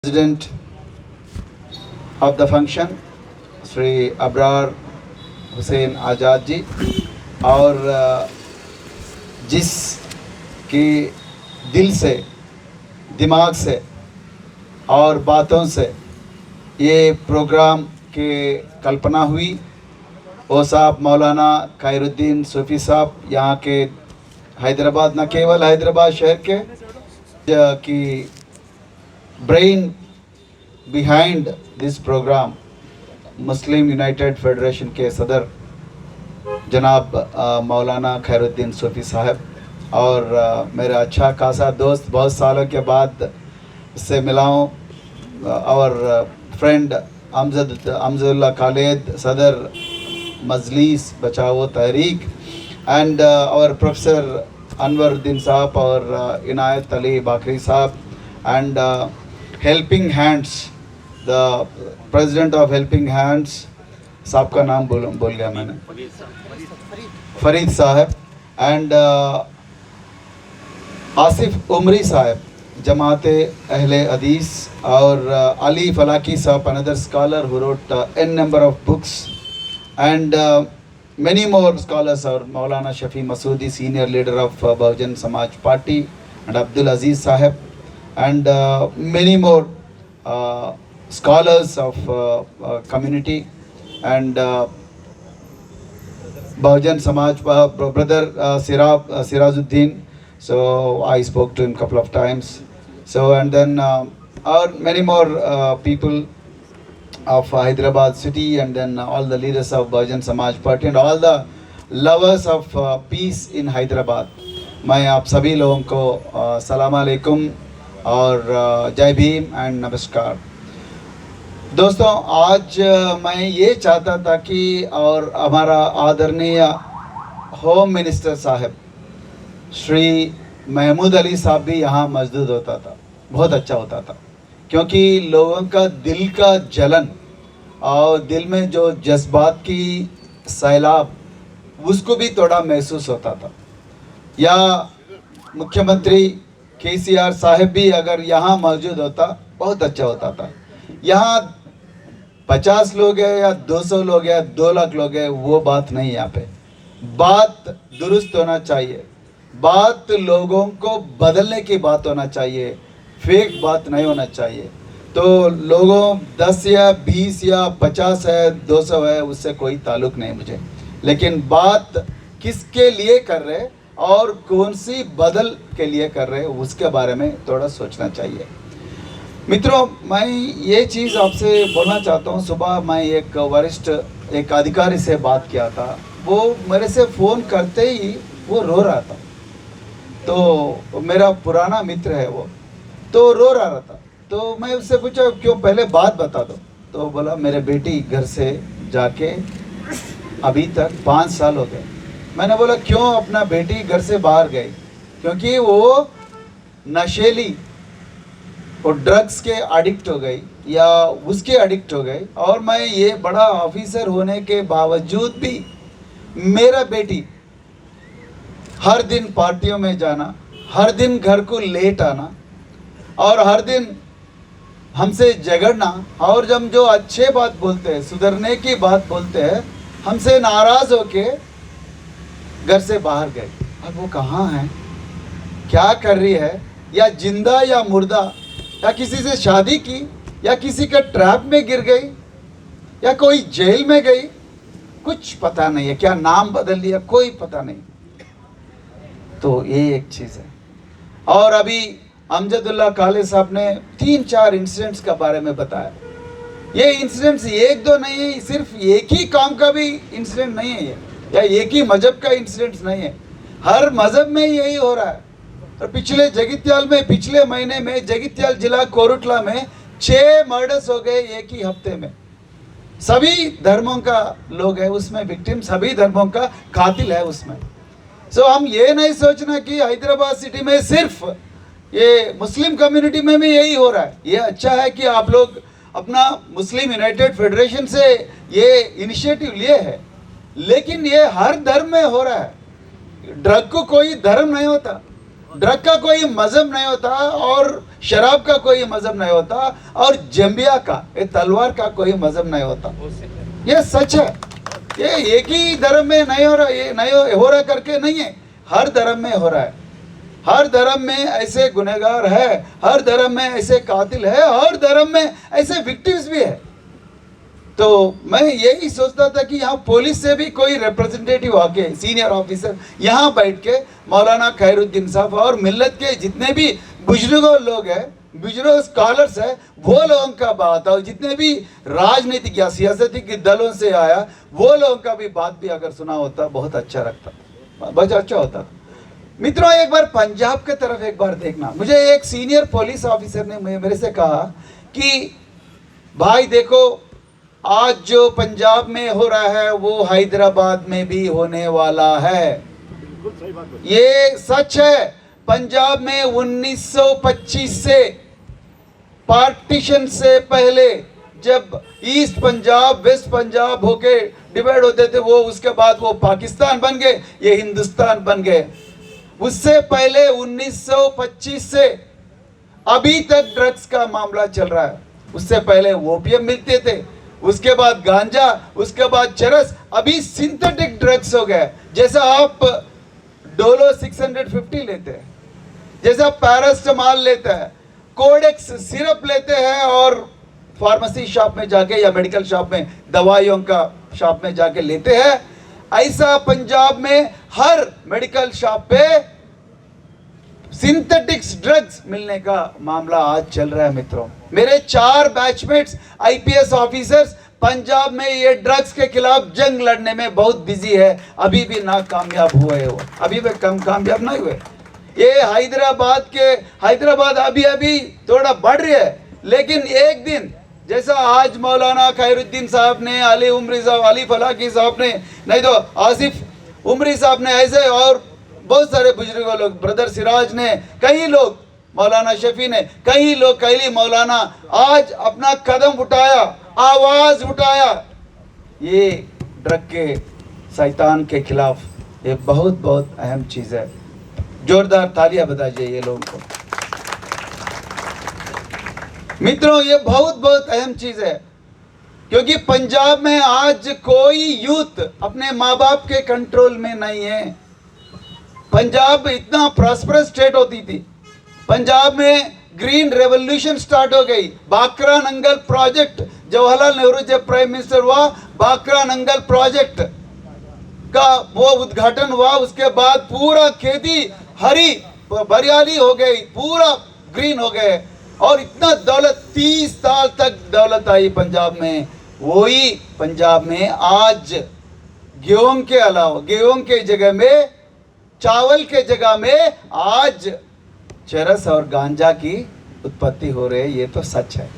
President of the function, Sri Abrar Hussain Azad जी, और जिस की दिल से, दिमाग से और बातों से ये प्रोग्राम की कल्पना हुई, वो साहब मौलाना खैरुद्दीन सूफ़ी साहब, यहाँ के हैदराबाद, न केवल हैदराबाद शहर के की brain behind this program, Muslim United Federation के सदर जनाब मौलाना खैरुद्दीन सूफ़ी साहब, और मेरा अच्छा खासा दोस्त, बहुत सालों के बाद इससे मिला हूँ, और फ्रेंड अमजुल्ला खालिद, सदर मजलिस बचाओ तहरीक, एंड our Professor Anwaruddin साहब और इनायत अली बाकरी साहब, and Helping Hands, the President of Helping Hands साहब का नाम बोल गया मैंने, फरीद साहब, and आसिफ उमरी साहब, जमाते अहले हदीस, और अली फलाकी साहब, another scholar who wrote n number of books, and many more scholars, और Maulana Shafi Masoodi, senior leader of Bahujan Samaj Party, and Abdul Aziz Sahib, and many more scholars of community, and Bahujan Samaj brother Sirajuddin. So I spoke to him couple of times. So, and then many more people of Hyderabad city, and then all the leaders of Bahujan Samaj Party, and all the lovers of peace in Hyderabad. मैं आप सभी लोगों को सलाम अलैकुम और जय Bhim and नमस्कार। दोस्तों, आज मैं ये चाहता था कि और हमारा आदरणीय होम मिनिस्टर साहब श्री महमूद अली साहब भी यहाँ मौजूद होता था, बहुत अच्छा होता था, क्योंकि लोगों का दिल का जलन और दिल में जो जज्बात की सैलाब, उसको भी थोड़ा महसूस होता था। या मुख्यमंत्री केसीआर साहब भी अगर यहाँ मौजूद होता, बहुत अच्छा होता था। यहाँ 50 लोग हैं या 200 लोग हैं, 2 लाख लोग हैं, वो बात नहीं। यहाँ पे बात दुरुस्त होना चाहिए, बात लोगों को बदलने की बात होना चाहिए, फेक बात नहीं होना चाहिए। तो लोगों 10 या 20 या 50 है, 200 है, उससे कोई ताल्लुक नहीं मुझे, लेकिन बात किसके लिए कर रहे और कौन सी बदल के लिए कर रहे, उसके बारे में थोड़ा सोचना चाहिए। मित्रों, मैं ये चीज़ आपसे बोलना चाहता हूँ। सुबह मैं एक वरिष्ठ एक अधिकारी से बात किया था, वो मेरे से फ़ोन करते ही वो रो रहा था। तो मेरा पुराना मित्र है वो, तो रो रहा था। तो मैं उससे पूछा क्यों, पहले बात बता दो। तो बोला मेरे बेटी घर से जाके अभी तक 5 साल हो गए। मैंने बोला क्यों अपना बेटी घर से बाहर गई? क्योंकि वो नशेली, वो ड्रग्स के एडिक्ट हो गई या उसके एडिक्ट हो गई। और मैं ये बड़ा ऑफिसर होने के बावजूद भी मेरा बेटी हर दिन पार्टियों में जाना, हर दिन घर को लेट आना, और हर दिन हमसे झगड़ना, और जब जो अच्छे बात बोलते हैं, सुधरने की बात बोलते हैं, हमसे नाराज़ होके घर से बाहर गए। अब वो कहाँ है, क्या कर रही है, या जिंदा या मुर्दा, या किसी से शादी की, या किसी का ट्रैप में गिर गई, या कोई जेल में गई, कुछ पता नहीं है। क्या नाम बदल लिया, कोई पता नहीं। तो ये एक चीज़ है। और अभी अमजदुल्ला खालिद साहब ने 3-4 इंसिडेंट्स के बारे में बताया। ये इंसिडेंट्स 1-2 नहीं है, सिर्फ एक ही काम का भी इंसिडेंट नहीं है ये, या एक ही मजहब का इंसिडेंट्स नहीं है, हर मजहब में यही हो रहा है। और पिछले जगित्याल में, पिछले महीने में जगित्याल जिला कोरुटला में 6 मर्डर्स हो गए एक ही हफ्ते में। सभी धर्मों का लोग है उसमें विक्टिम, सभी धर्मों का कातिल है उसमें। सो हम ये नहीं सोचना कि हैदराबाद सिटी में सिर्फ ये मुस्लिम कम्युनिटी में भी यही हो रहा है। ये अच्छा है कि आप लोग अपना मुस्लिम यूनाइटेड फेडरेशन से ये इनिशिएटिव लिए है, लेकिन ये हर धर्म में हो रहा है। ड्रग को कोई धर्म नहीं होता, ड्रग का कोई मजहब नहीं होता, और शराब का कोई मजहब नहीं होता और जंबिया का, ये तलवार का कोई मजहब नहीं होता। ये सच है। ये एक ही धर्म में नहीं हो रहा, ये नहीं हो रहा करके नहीं है, हर धर्म में हो रहा है। हर धर्म में ऐसे गुनहगार है, हर धर्म में ऐसे कातिल है, हर धर्म में ऐसे विक्टिम्स भी है। तो मैं यही सोचता था कि यहाँ पुलिस से भी कोई रिप्रेजेंटेटिव आके, सीनियर ऑफिसर यहाँ बैठ के मौलाना खैरुद्दीन साहब और मिल्लत के जितने भी बुजुर्गों लोग हैं, बुजुर्ग स्कॉलर्स है, वो लोगों का बात, और जितने भी राजनीतिक या सियासती के दलों से आया वो लोगों का भी बात भी अगर सुना होता बहुत अच्छा लगता, बहुत अच्छा होता। मित्रों, एक बार पंजाब के तरफ एक बार देखना। मुझे एक सीनियर पुलिस ऑफिसर ने मेरे से कहा कि भाई देखो, आज जो पंजाब में हो रहा है वो हैदराबाद में भी होने वाला है। ये सच है। पंजाब में 1925 से, पार्टीशन से पहले, जब ईस्ट पंजाब वेस्ट पंजाब होके डिवाइड होते थे, वो उसके बाद वो पाकिस्तान बन गए, ये हिंदुस्तान बन गए। उससे पहले 1925 से अभी तक ड्रग्स का मामला चल रहा है। उससे पहले ओपियम मिलते थे, उसके बाद गांजा, उसके बाद चरस, अभी सिंथेटिक ड्रग्स हो गए। जैसा आप डोलो 650 लेते हैं, जैसा पैरास्टामॉल लेते हैं, कोडेक्स सिरप लेते हैं और फार्मेसी शॉप में जाके या मेडिकल शॉप में, दवाइयों का शॉप में जाके लेते हैं, ऐसा पंजाब में हर मेडिकल शॉप पे सिंथेटिक्स ड्रग्स मिलने का मामला आज चल रहा है। मित्रों, मेरे 4 बैचमेट्स आईपीएस ऑफिसर्स पंजाब में ये ड्रग्स के खिलाफ जंग लड़ने में बहुत बिजी है, अभी भी नाकामयाब हुए हो, अभी भी कामयाब नहीं हुए। ये हैदराबाद अभी थोड़ा बढ़ रही है, लेकिन एक दिन जैसा आज मौलाना खैरुद्दीन साहब ने, अली उमरी साहब, अली फलाकी साहब ने, नहीं तो आसिफ उमरी साहब ने, ऐसे और बहुत सारे बुजुर्गों लोग, ब्रदर सिराज ने, कई लोग, मौलाना शफी ने, कई लोग, कई मौलाना आज अपना कदम उठाया, आवाज उठाया ये ड्रग के शैतान के खिलाफ। ये बहुत बहुत अहम चीज है। जोरदार तालियां बजाइए ये लोगों को। मित्रों, ये बहुत बहुत अहम चीज है, क्योंकि पंजाब में आज कोई यूथ अपने माँ बाप के कंट्रोल में नहीं है। पंजाब इतना प्रॉस्परस स्टेट होती थी, पंजाब में ग्रीन रेवोल्यूशन स्टार्ट हो गई। बाकरा नंगल प्रोजेक्ट, जवाहरलाल नेहरू जब प्राइम मिनिस्टर हुआ, बाकरा नंगल प्रोजेक्ट का वो उद्घाटन हुआ। उसके बाद पूरा खेती हरियाली हो गई, पूरा ग्रीन हो गए, और इतना दौलत, 30 साल तक दौलत आई पंजाब में। वही पंजाब में आज गेहूं के अलावा, गेहूं के जगह में, चावल के जगह में आज चरस और गांजा की उत्पत्ति हो रही है। ये तो सच है।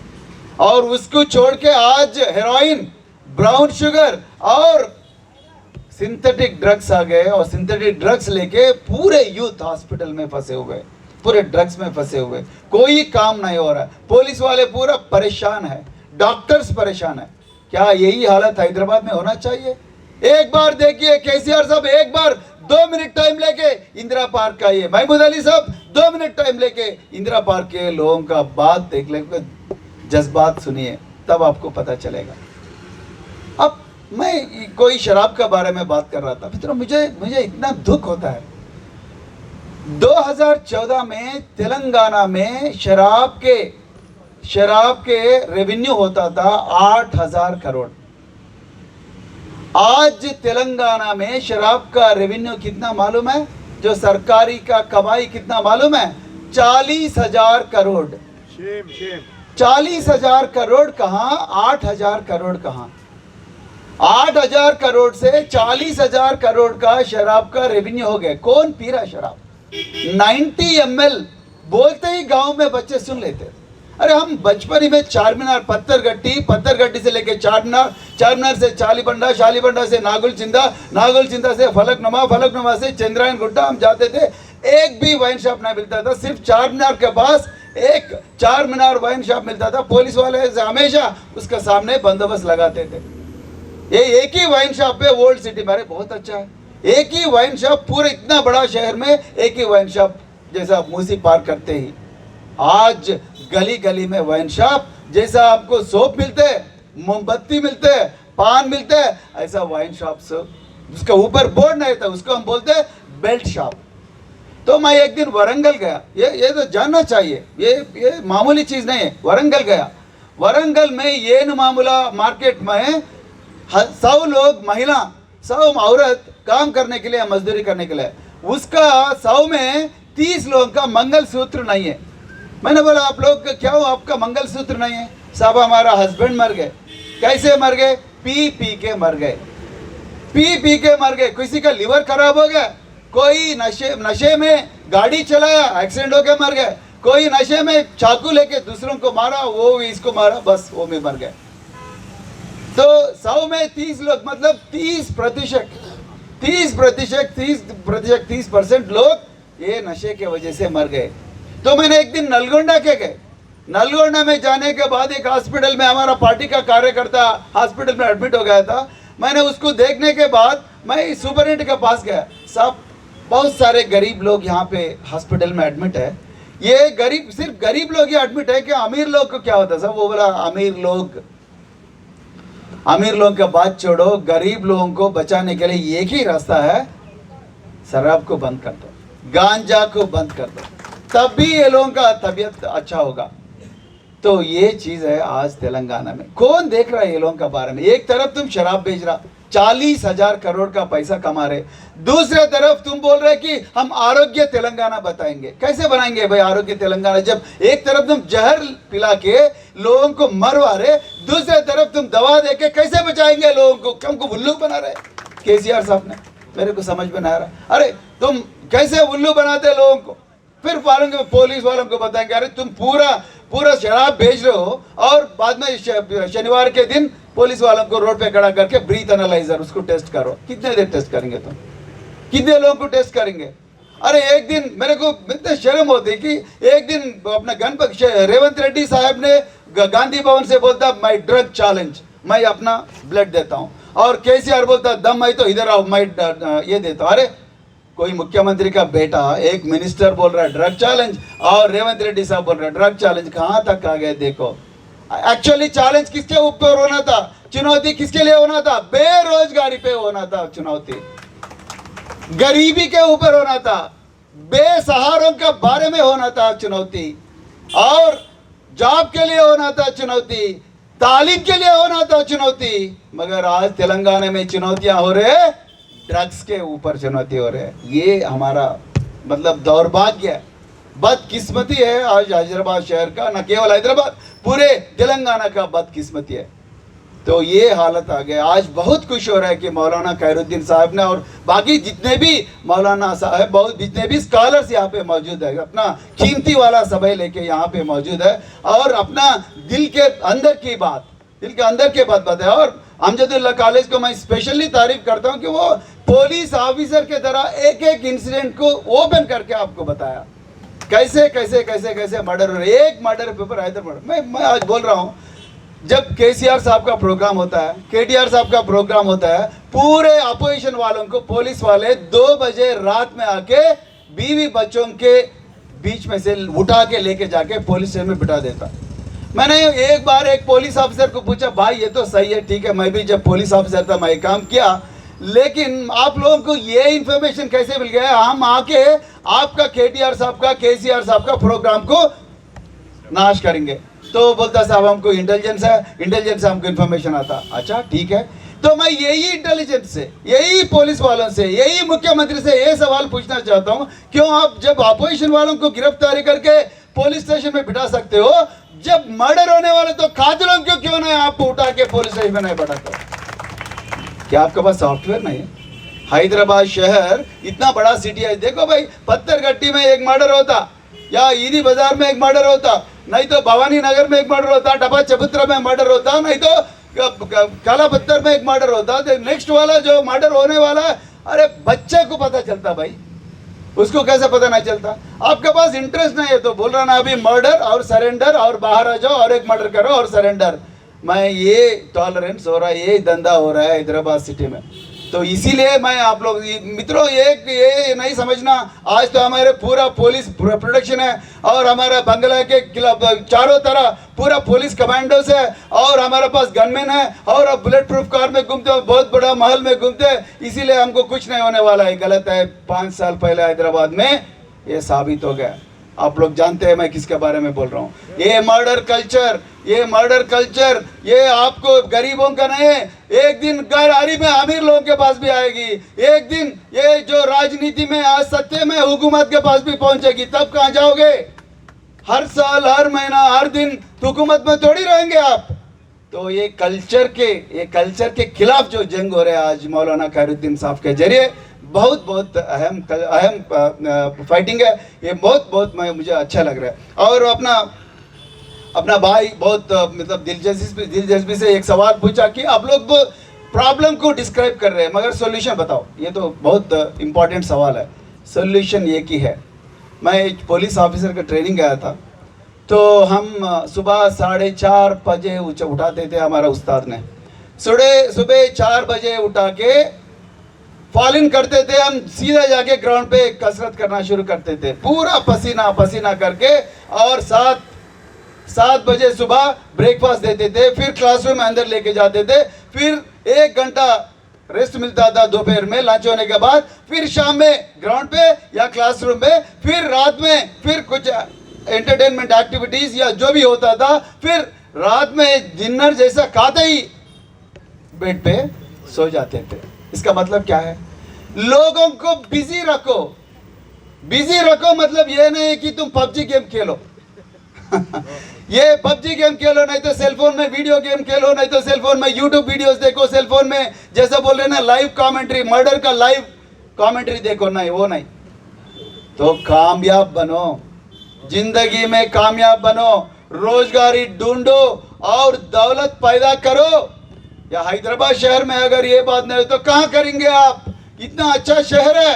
और उसको छोड़ के आज हेरोइन, ब्राउन शुगर और सिंथेटिक ड्रग्स आ गए, और सिंथेटिक ड्रग्स लेके पूरे यूथ हॉस्पिटल में फंसे हुए, पूरे ड्रग्स में फंसे हुए, कोई काम नहीं हो रहा। पुलिस वाले पूरा परेशान है, डॉक्टर्स परेशान है। क्या यही हालत हैदराबाद में होना चाहिए? एक बार देखिए केसीआर साहब, एक बार 2 मिनट टाइम लेके इंदिरा पार्क आइए, महमूद अली साहब 2 मिनट टाइम लेके इंदिरा पार्क के लोगों का बात देख ले, जज्बात सुनिए, तब आपको पता चलेगा। अब मैं कोई शराब के बारे में बात कर रहा था। मित्रों, मुझे इतना दुख होता है। 2014 में तेलंगाना में शराब के रेवेन्यू होता था 8,000 करोड़। आज तेलंगाना में शराब का रेवेन्यू कितना मालूम है? जो सरकारी का कमाई कितना मालूम है? 40,000 करोड़। 40,000 करोड़ कहाँ, 8,000 करोड़ कहाँ? 8,000 करोड़ से 40,000 करोड़ का शराब का रेवेन्यू हो गया। कौन पी रहा शराब? 90 ml बोलते ही गांव में बच्चे सुन लेते। अरे हम बचपन ही में चार मीनार, पत्थर गट्टी से लेके चार मीनार से शालीबंडा से नागुल चिंदा से फलकनुमा से चंद्रायन गुड्डा हम जाते थे। एक भी वाइन शॉप नहीं मिलता था, सिर्फ चार मीनार के पास एक चार मीनार वाइन शॉप मिलता था। पुलिस वाले हमेशा उसके सामने बंदोबस्त लगाते थे। ये एक ही वाइन शॉप है ओल्ड सिटी में। बहुत अच्छा है, एक ही वाइन शॉप पूरे इतना बड़ा शहर में, एक ही वाइन शॉप, जैसा मूसी पार करते ही आज गली गली में वाइन शॉप, जैसा आपको सोप मिलते हैं, मोमबत्ती मिलते हैं, पान मिलते हैं, ऐसा वाइन शॉप से उसका ऊपर बोर्ड नहीं था, उसको हम बोलते हैं बेल्ट शॉप। तो मैं एक दिन वरंगल गया, ये तो जानना चाहिए, ये मामूली चीज़ नहीं है। वरंगल गया, वरंगल में ये न मामूला मार्केट में 100 लोग महिला, 100 औरत काम करने के लिए, मजदूरी करने के लिए, उसका 100 में 30 लोगों का मंगलसूत्र नहीं है। मैंने बोला आप लोग क्या हो, आपका मंगलसूत्र नहीं है? साहब हमारा हस्बैंड मर गए। कैसे मर गए? पी पी के मर गए, पी पी के मर गए। किसी का लिवर खराब हो गया, कोई नशे में गाड़ी चलाया, एक्सीडेंट होकर मर गए, कोई नशे में चाकू लेके दूसरों को मारा, वो इसको मारा, बस वो में मर गए। तो 100 में 30 लोग, मतलब 30% 30% लोग ये नशे के वजह से मर गए। तो मैंने एक दिन नलगोंडा के गए, नलगोंडा में जाने के बाद एक हॉस्पिटल में हमारा पार्टी का कार्यकर्ता हॉस्पिटल में एडमिट हो गया था। मैंने उसको देखने के बाद मैं सुपरिटेंडेंट के पास गया, साहब बहुत सारे गरीब लोग यहाँ पे हॉस्पिटल में एडमिट है, ये गरीब, सिर्फ गरीब लोग ही एडमिट है क्या, अमीर लोग को क्या होता है? साहब वो बोला अमीर लोगों का बात छोड़ो, गरीब लोगों को बचाने के लिए एक ही रास्ता है, शराब को बंद कर दो, गांजा को बंद कर दो, तभी ये लोगों का तबीयत अच्छा होगा। तो ये चीज है आज तेलंगाना में। कौन देख रहा है ये लोगों का बारे में? एक तरफ तुम शराब बेच रहा, 40,000 करोड़ का पैसा कमा रहे, दूसरे तरफ तुम बोल रहे कि हम आरोग्य तेलंगाना बताएंगे। कैसे बनाएंगे भाई आरोग्य तेलंगाना, जब एक तरफ तुम जहर पिला के लोगों को मरवा रहे, दूसरे तरफ तुम दवा दे के कैसे बचाएंगे लोगों को? हमको उल्लू बना रहे केसीआर साहब ने, मेरे को समझ में नहीं आ रहा। अरे तुम कैसे उल्लू बनाते लोगों को? फिर पुलिस वालों को बताएंगे अरे तुम पूरा शराब बेच रहे हो, और बाद में शनिवार के दिन पुलिस वालों को रोड पे खड़ा करके ब्रीथ एनालाइजर उसको टेस्ट करो। कितने देर टेस्ट करेंगे तुम? कितने लोगों को टेस्ट करेंगे? अरे एक दिन मेरे को इतने शर्म होती कि एक दिन अपना गणपति रेवंत रेड्डी साहब ने गांधी भवन से बोलता मैं ड्रग चैलेंज, मैं अपना ब्लड देता हूँ, और केसीआर बोलता दम मैं तो इधर आओ मैं ये देता हूँ। अरे कोई मुख्यमंत्री का बेटा, एक मिनिस्टर बोल रहा है ड्रग चैलेंज, और रेवंत रेड्डी साहब बोल रहे हैं ड्रग चैलेंज। कहाँ तक आ गए देखो। एक्चुअली चैलेंज किसके ऊपर होना था? चुनौती किसके लिए होना था? बेरोजगारी पे होना था चुनौती, गरीबी के ऊपर होना था, बेसहारों के बारे में होना था चुनौती, और जॉब के लिए होना था चुनौती, तालीम के लिए होना था चुनौती। मगर आज तेलंगाना में चुनौतियां हो रहे हैं, ड्रग्स के ऊपर चुनौती हो रहे हैं। ये हमारा मतलब दौर्भाग्य है, बदकिस्मती है आज हैदराबाद शहर का, न केवल हैदराबाद, पूरे तेलंगाना का बदकिस्मती है। तो ये हालत आ गया। आज बहुत खुश हो रहा है कि मौलाना खैरुद्दीन साहब ने और बाकी जितने भी मौलाना साहब, बहुत जितने भी स्कॉलर्स यहाँ पे मौजूद है, अपना कीमती वाला समय लेके यहाँ पे मौजूद है, और अपना दिल के अंदर की बात बताया। और अमजदुल्लाह कॉलेज को मैं स्पेशली तारीफ करता हूँ कि वो पुलिस ऑफिसर के तरह एक एक इंसिडेंट को ओपन करके आपको बताया कैसे कैसे कैसे कैसे मर्डर हो रहे। एक मर्डर पेपर हैदराबाद मैं आज बोल रहा हूँ, जब केसीआर साहब का प्रोग्राम होता है, केटीआर साहब का प्रोग्राम होता है, पूरे अपोजिशन वालों को पुलिस वाले 2 बजे रात में आके बीवी बच्चों के बीच में से उठा के लेके जाके पुलिस स्टेशन में बिठा देता। मैंने एक बार एक पुलिस ऑफिसर को पूछा, भाई ये तो सही है, ठीक है, मैं भी जब पुलिस ऑफिसर था मैं काम किया, लेकिन आप लोगों को ये इंफॉर्मेशन कैसे मिल गया? हम आके आपका केटीआर साहब का, केसीआर साहब का प्रोग्राम को नाश करेंगे। तो बोलता साहब हमको इंटेलिजेंस है, हमको इन्फॉर्मेशन आता। अच्छा ठीक है, तो मैं यही इंटेलिजेंस से, यही पुलिस वालों से, यही मुख्यमंत्री से ये सवाल पूछना चाहता हूँ, क्यों आप जब अपोजिशन वालों को गिरफ्तारी करके पुलिस स्टेशन में बिठा सकते हो, जब मर्डर होने वाले तो कातिलों क्यों नहीं आपको उठा के पुलिस स्टेशन में नहीं बिठाते? क्या आपके पास सॉफ्टवेयर नहीं है? हैदराबाद शहर इतना बड़ा सिटी है, देखो भाई, पत्थरगट्टी में एक मर्डर होता, या ईदी बाजार में एक मर्डर होता, नहीं तो भवानी नगर में एक मर्डर होता, डबा चबूतरा में मर्डर होता, नहीं तो काला पत्थर में एक मर्डर होता। तो नेक्स्ट वाला जो मर्डर होने वाला है, अरे बच्चे को पता चलता भाई, उसको कैसे पता नहीं चलता? आपके पास इंटरेस्ट नहीं है तो बोल रहा ना अभी मर्डर और सरेंडर, और बाहर आ जाओ और एक मर्डर करो और सरेंडर। मैं ये टॉलरेंस हो रहा है, ये धंधा हो रहा है हैदराबाद सिटी में। तो इसीलिए मैं आप लोग मित्रों ये नहीं समझना, आज तो हमारे पूरा पुलिस प्रोटेक्शन है और हमारा बंगला के खिलाफ चारों तरह पूरा पुलिस कमांडोस है और हमारे पास गनमैन है और अब बुलेट प्रूफ कार में घूमते हैं, बहुत बड़ा महल में घूमते हैं, इसीलिए हमको कुछ नहीं होने वाला है। गलत है। 5 साल पहले हैदराबाद में ये साबित हो गया। आप लोग जानते हैं मैं किसके बारे में बोल रहा हूँ। ये मर्डर कल्चर ये आपको गरीबों का नहीं है, एक दिन गैर में अमीर लोगों के पास भी आएगी, एक दिन ये जो राजनीति में आज सत्य में हुकूमत के पास भी पहुंचेगी। तब कहाँ जाओगे? हर साल, हर महीना, हर दिन हुकूमत में थोड़ी रहेंगे आप। तो ये कल्चर के खिलाफ जो जंग हो रहा है आज मौलाना खैरुद्दीन साहब के जरिए, बहुत अहम फाइटिंग है ये। बहुत मुझे अच्छा लग रहा है। और अपना भाई बहुत मतलब दिलचस्पी से एक सवाल पूछा कि आप लोग प्रॉब्लम को डिस्क्राइब कर रहे हैं मगर सॉल्यूशन बताओ। ये तो बहुत इम्पोर्टेंट सवाल है। सॉल्यूशन एक ही है। मैं एक पुलिस ऑफिसर का ट्रेनिंग गया था, तो हम सुबह 4:30 बजे उठाते थे। हमारा उस्ताद ने सुबह 4 बजे उठा के फॉल इन करते थे। हम सीधा जाके ग्राउंड पे कसरत करना शुरू करते थे, पूरा पसीना करके, और 7 बजे सुबह ब्रेकफास्ट देते थे, फिर क्लासरूम में अंदर लेके जाते थे, फिर 1 घंटा रेस्ट मिलता था दोपहर में लंच होने के बाद, फिर शाम में ग्राउंड पे या क्लासरूम में, फिर रात में फिर कुछ एंटरटेनमेंट एक्टिविटीज या जो भी होता था, फिर रात में डिनर जैसा खाते ही बेड पे सो जाते थे। इसका मतलब क्या है? लोगों को बिजी रखो मतलब ये नहीं कि तुम पबजी गेम खेलो ये पबजी गेम खेलो, नहीं तो सेलफोन में वीडियो गेम खेलो, नहीं तो सेलफोन में यूट्यूब वीडियोस देखो, सेलफोन में जैसा बोल रहे ना लाइव कमेंट्री, मर्डर का लाइव कमेंट्री देखो, नहीं वो नहीं। तो कामयाब बनो, जिंदगी में कामयाब बनो, रोजगारी ढूंढो और दौलत पैदा करो। या हैदराबाद शहर में अगर ये बात नहीं हो तो कहाँ करेंगे आप? इतना अच्छा शहर है,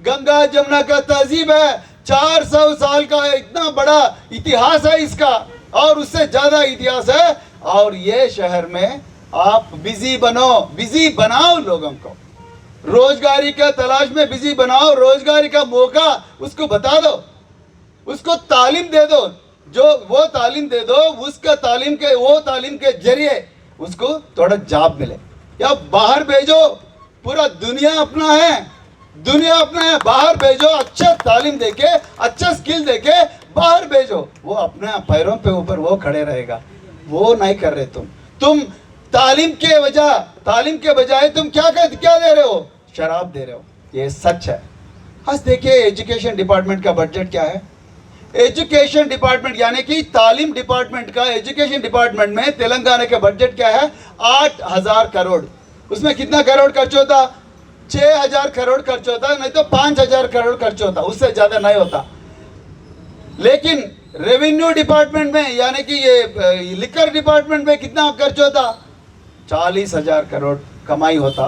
गंगा जमुना का तहजीब है, 400 साल का इतना बड़ा इतिहास है इसका, और उससे ज्यादा इतिहास है। और ये शहर में आप बिजी बनाओ, लोगों को रोजगारी का तलाश में बिजी बनाओ, रोजगारी का मौका उसको बता दो, उसको तालीम दे दो, वो तालीम दे दो, उसका तालीम के जरिए उसको थोड़ा जॉब मिले, या बाहर भेजो। पूरा दुनिया अपना है, बाहर भेजो, अच्छा तालीम देके, अच्छा स्किल देके बाहर भेजो, वो अपने पैरों पे ऊपर वो खड़े रहेगा। वो नहीं कर रहे तुम तालीम के बजाय तुम क्या दे रहे हो? शराब दे रहे हो। ये सच है। आज देखिए एजुकेशन डिपार्टमेंट का बजट क्या है। एजुकेशन डिपार्टमेंट यानी कि तालीम डिपार्टमेंट का, एजुकेशन डिपार्टमेंट में तेलंगाना का बजट क्या है? 8,000 करोड़। उसमें कितना करोड़ खर्च होता? 6,000 करोड़ खर्च होता, नहीं तो 5,000 करोड़ खर्च होता, उससे ज्यादा नहीं होता। लेकिन रेवेन्यू डिपार्टमेंट में यानी कि ये लिकर डिपार्टमेंट में कितना खर्च होता? 40,000 करोड़ कमाई होता,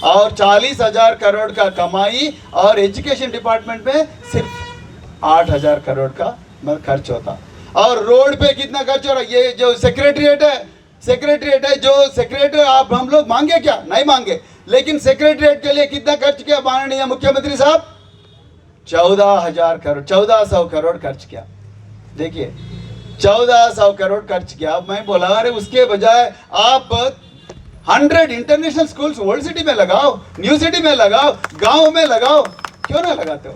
और 40,000 करोड़ का कमाई, और एजुकेशन डिपार्टमेंट में सिर्फ 8,000 करोड़ का खर्च होता। और रोड पे कितना खर्च हो रहा है? ये जो सेक्रेटरीट है, जो सेक्रेटरी आप हम लोग मांगे क्या? नहीं मांगे, लेकिन सेक्रेटरीट के लिए कितना खर्च किया माननीय मुख्यमंत्री साहब? 1400 करोड़ खर्च किया। देखिए 1400 करोड़ खर्च किया। मैं बोला अरे उसके बजाय आप 100 इंटरनेशनल स्कूल्स ओल्ड सिटी में लगाओ, न्यू सिटी में लगाओ, गांव में लगाओ, क्यों ना लगाते हो?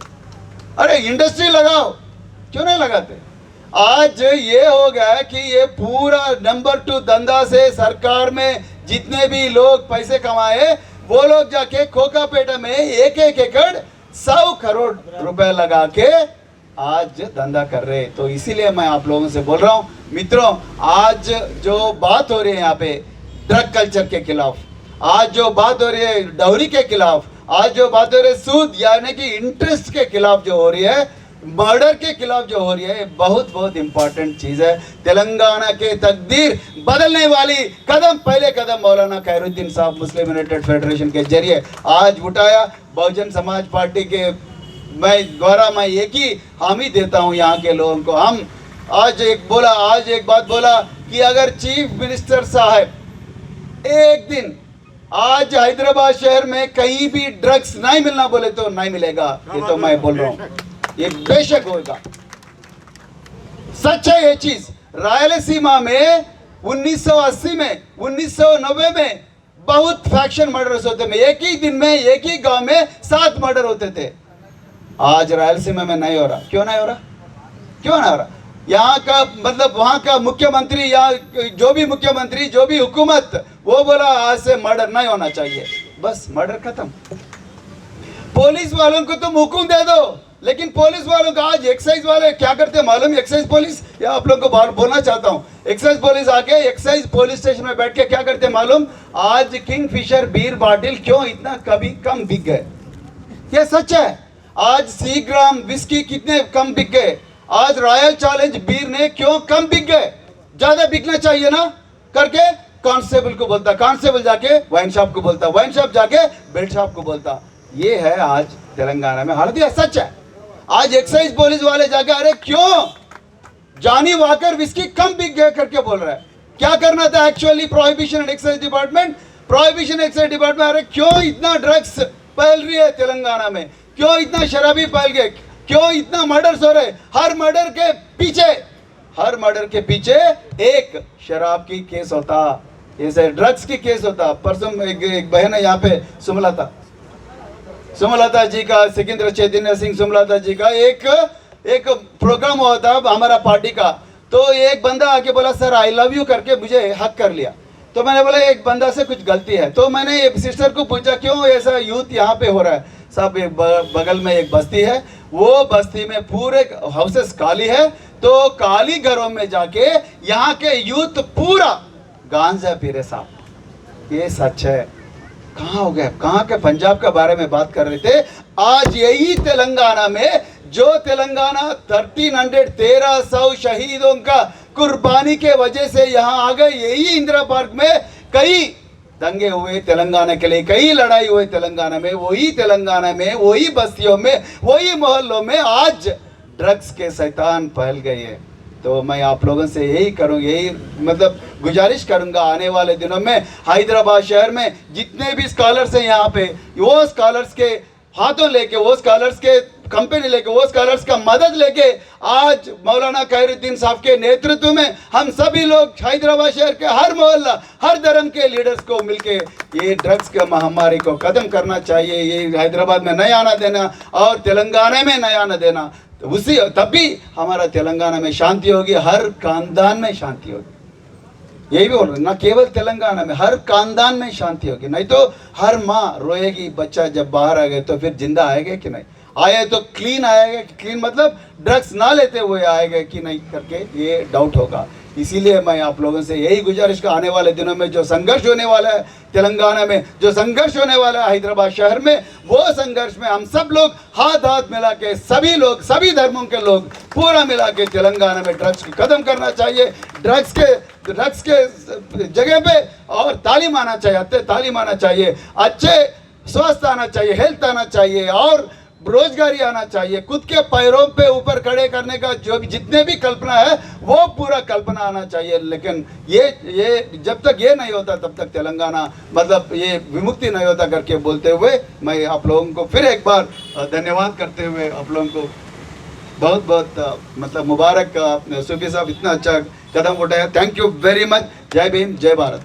अरे इंडस्ट्री लगाओ, क्यों नहीं लगाते? आज ये हो गया कि ये पूरा नंबर 2 धंधा से सरकार में जितने भी लोग पैसे कमाए, वो लोग जाके खोकापेटा में एक एकड़ 100 करोड़ रुपए लगा के आज धंधा कर रहे। तो इसीलिए मैं आप लोगों से बोल रहा हूँ मित्रों, आज जो बात हो रही है यहाँ पे ड्रग कल्चर के खिलाफ, आज जो बात हो रही है डाउरी के खिलाफ, आज जो बात हो रही है सूद यानी कि इंटरेस्ट के खिलाफ जो हो रही है, मर्डर के खिलाफ जो हो रही है, बहुत इंपॉर्टेंट चीज है। तेलंगाना के तकदीर बदलने वाली पहले कदम मौलाना खैरुद्दीन साहब मुस्लिम यूनाइटेड फेडरेशन के जरिए आज उठाया। बहुजन समाज पार्टी के मैं एक ही हामी देता हूँ यहाँ के लोगों को। हम आज एक बात बोला कि अगर चीफ मिनिस्टर साहब एक दिन आज हैदराबाद शहर में कहीं भी ड्रग्स नहीं मिलना बोले तो नहीं मिलेगा, ये तो मैं बोल रहा हूँ, ये बेशक होगा। सच है ये चीज। रायलसीमा में 1980 में 1990 में बहुत फैक्शन मर्डर्स होते थे, एक ही दिन में एक ही गांव में 7 मर्डर होते थे। आज रायलसीमा में नहीं हो रहा। क्यों नहीं हो रहा? क्यों नहीं हो रहा? यहाँ का मतलब वहाँ का मुख्यमंत्री या जो भी मुख्यमंत्री जो भी हुकूमत वो बोला आज से मर्डर नहीं होना चाहिए, बस मर्डर खत्म। पुलिस वालों को तुम हुक्म दे दो, लेकिन पुलिस वालों का आज एक्साइज वाले क्या करते मालूम? एक्साइज पुलिस, या आप लोगों को बोलना चाहता हूँ, एक्साइज पुलिस आके एक्साइज पुलिस स्टेशन में बैठ के क्या करते मालूम? आज किंगफिशर बीयर बॉटल क्यों इतना कभी कम बिक गए? ये सच है। आज 100 ग्राम विस्की कितने कम बिक गए? आज रॉयल चैलेंज बीर ने क्यों कम बिक गए? ज्यादा बिकना चाहिए ना करके कांस्टेबल को बोलता, कांस्टेबल जाके वाइन शॉप को बोलता, वाइन शॉप जाके बेल्ट शॉप को बोलता। ये है आज तेलंगाना में हालत। ये सच है। आज एक्साइज पुलिस वाले जाके अरे क्यों जॉनी वॉकर विस्की कम बिक गया करके बोल रहा है। क्या करना था actually? Prohibition and excise department, prohibition excise department अरे क्यों इतना ड्रग्स फैल रही है तेलंगाना में? क्यों इतना शराबी फैल गए? क्यों इतना मर्डर्स हो रहे? हर मर्डर के पीछे एक शराब की केस होता, ऐसे ड्रग्स की केस होता। परसों एक बहन है यहाँ पे सुमलता जी का, सिकंदर चैतन्य सिंह सुमलता जी का एक प्रोग्राम हुआ था हमारा पार्टी का। तो एक बंदा आके बोला सर आई लव यू करके मुझे हक कर लिया। तो मैंने बोला एक बंदा से कुछ गलती है। तो मैंने एक सिस्टर को पूछा क्यों ऐसा यूथ यहाँ पे हो रहा है? सब बगल में एक बस्ती है, वो बस्ती में पूरे हाउसेस खाली है, तो खाली घरों में जाके यहाँ के यूथ पूरा गांजा पी रहे साहब। ये सच है। कहाँ हो गए? कहाँ के पंजाब के बारे में बात कर रहे थे, आज यही तेलंगाना में जो तेलंगाना 1300 शहीदों का कुर्बानी के वजह से यहाँ आ गए, यही इंदिरा पार्क में कई दंगे हुए तेलंगाना के लिए, कई लड़ाई हुए तेलंगाना में, वही तेलंगाना में वही बस्तियों में वही मोहल्लों में आज ड्रग्स के शैतान फैल गए हैं। तो मैं आप लोगों से यही मतलब गुजारिश करूंगा, आने वाले दिनों में हैदराबाद शहर में जितने भी स्कॉलर्स हैं यहाँ पे, वो स्कॉलर्स के हाथों लेके, वो स्कॉलर्स के कंपनी लेके, वो स्कॉलर्स का मदद लेके आज मौलाना खैरुद्दीन साहब के नेतृत्व में हम सभी लोग हैदराबाद शहर के हर मोहल्ला हर धर्म के लीडर्स को मिलके ये ड्रग्स के महामारी को खत्म करना चाहिए। ये हैदराबाद में नहीं आना देना और तेलंगाना में नहीं आना देना, तो उसी तभी हमारा तेलंगाना में शांति होगी, हर खानदान में शांति होगी। यही भी बोल रहे, ना केवल तेलंगाना में, हर खानदान में शांति होगी। नहीं तो हर माँ रोएगी, बच्चा जब बाहर आ गए तो फिर जिंदा आएगा कि नहीं आए, तो क्लीन आएगा, क्लीन मतलब ड्रग्स ना लेते हुए आएगा कि नहीं करके ये डाउट होगा। इसीलिए मैं आप लोगों से यही गुजारिश का, आने वाले दिनों में जो संघर्ष होने वाला है तेलंगाना में, जो संघर्ष होने वाला है हैदराबाद शहर में, वो संघर्ष में हम सब लोग हाथ मिला के, सभी लोग, सभी धर्मों के लोग पूरा मिला के तेलंगाना में ड्रग्स को खत्म करना चाहिए। ड्रग्स के जगह पे और तालीम आना चाहिए, अच्छे स्वास्थ्य आना चाहिए, हेल्थ आना चाहिए और रोजगारी आना चाहिए। खुद के पैरों पे ऊपर खड़े करने का जो भी जितने भी कल्पना है वो पूरा कल्पना आना चाहिए। लेकिन ये जब तक ये नहीं होता तब तक तेलंगाना मतलब ये विमुक्ति नहीं होता करके बोलते हुए मैं आप लोगों को फिर एक बार धन्यवाद करते हुए आप लोगों को बहुत बहुत मतलब मुबारक। सूफी साहब इतना अच्छा कदम उठाया, थैंक यू वेरी मच। जय भीम, जय भारत।